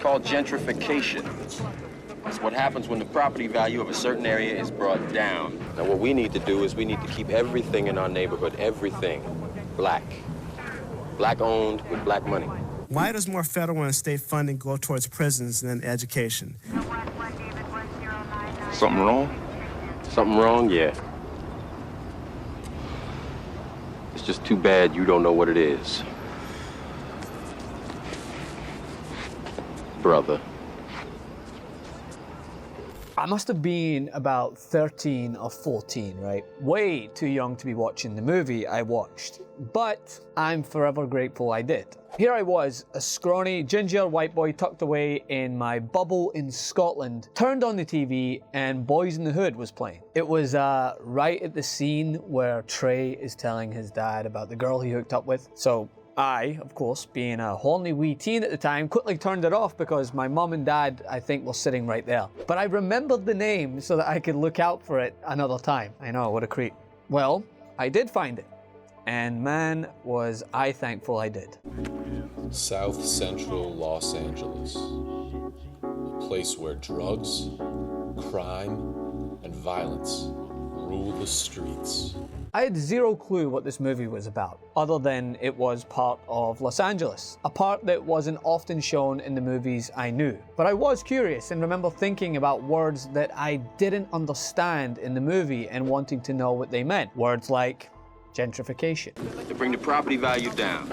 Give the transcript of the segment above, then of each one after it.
called gentrification. It's what happens when the property value of a certain area is brought down. Now, what we need to do is we need to keep everything in our neighborhood, everything, black. Black-owned with black money. Why does more federal and state funding go towards prisons than education? Something wrong? Something wrong? Yeah. It's just too bad you don't know what it is. Brother. I must have been about 13 or 14, right? Way too young to be watching the movie I watched, but I'm forever grateful I did. Here I was, a scrawny, ginger white boy tucked away in my bubble in Scotland, turned on the TV and Boys in the Hood was playing. It was right at the scene where Trey is telling his dad about the girl he hooked up with. So I, of course, being a horny wee teen at the time, quickly turned it off because my mum and dad, I think, were sitting right there. But I remembered the name so that I could look out for it another time. I know, what a creep. Well, I did find it. And man, was I thankful I did. South Central Los Angeles. A place where drugs, crime, and violence rule the streets. I had zero clue what this movie was about, other than it was part of Los Angeles, a part that wasn't often shown in the movies I knew. But I was curious and remember thinking about words that I didn't understand in the movie and wanting to know what they meant. Words like gentrification. To bring the property value down.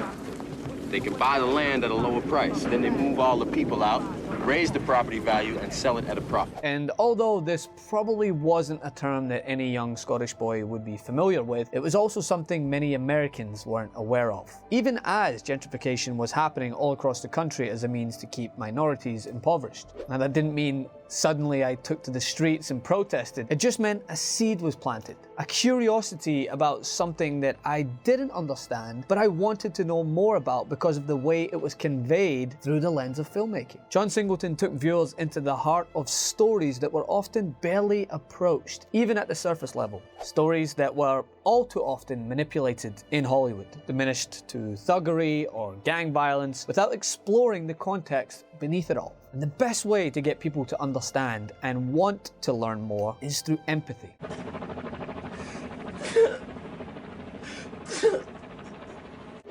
They can buy the land at a lower price. Then they move all the people out, raise the property value, and sell it at a profit. And although this probably wasn't a term that any young Scottish boy would be familiar with, it was also something many Americans weren't aware of. Even as gentrification was happening all across the country as a means to keep minorities impoverished. Now that didn't mean suddenly I took to the streets and protested. It just meant a seed was planted. A curiosity about something that I didn't understand, but I wanted to know more about because of the way it was conveyed through the lens of filmmaking. John Singleton took viewers into the heart of stories that were often barely approached, even at the surface level. Stories that were all too often manipulated in Hollywood, diminished to thuggery or gang violence without exploring the context beneath it all. And the best way to get people to understand and want to learn more is through empathy.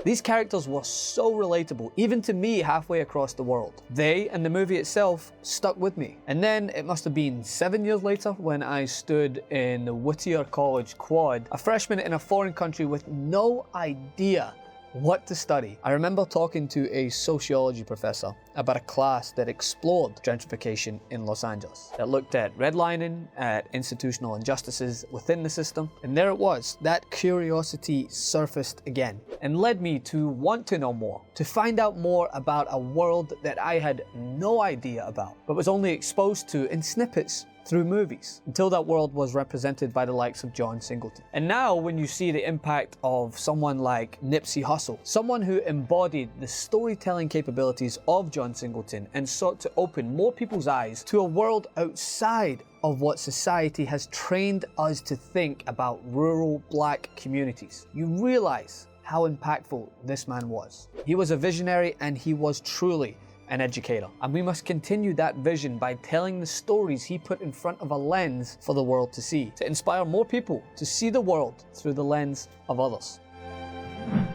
These characters were so relatable, even to me halfway across the world. They and the movie itself stuck with me. And then it must have been 7 years later when I stood in the Whittier College quad, a freshman in a foreign country with no idea what to study. I remember talking to a sociology professor about a class that explored gentrification in Los Angeles, that looked at redlining, at institutional injustices within the system, and there it was. That curiosity surfaced again and led me to want to know more, to find out more about a world that I had no idea about, but was only exposed to in snippets through movies, until that world was represented by the likes of John Singleton. And now when you see the impact of someone like Nipsey Hussle, someone who embodied the storytelling capabilities of John Singleton and sought to open more people's eyes to a world outside of what society has trained us to think about rural black communities, you realize how impactful this man was. He was a visionary and he was truly an educator. And we must continue that vision by telling the stories he put in front of a lens for the world to see, to inspire more people to see the world through the lens of others.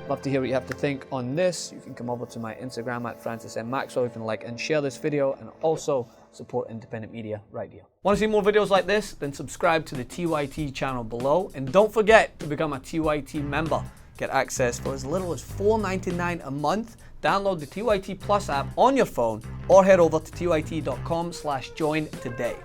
Love to hear what you have to think on this. You can come over to my Instagram at Francis M. Maxwell. You can like and share this video and also support independent media right here. Want to see more videos like this? Then subscribe to the TYT channel below. And don't forget to become a TYT member. Get access for as little as $4.99 a month. Download the TYT Plus app on your phone or head over to tyt.com/join today.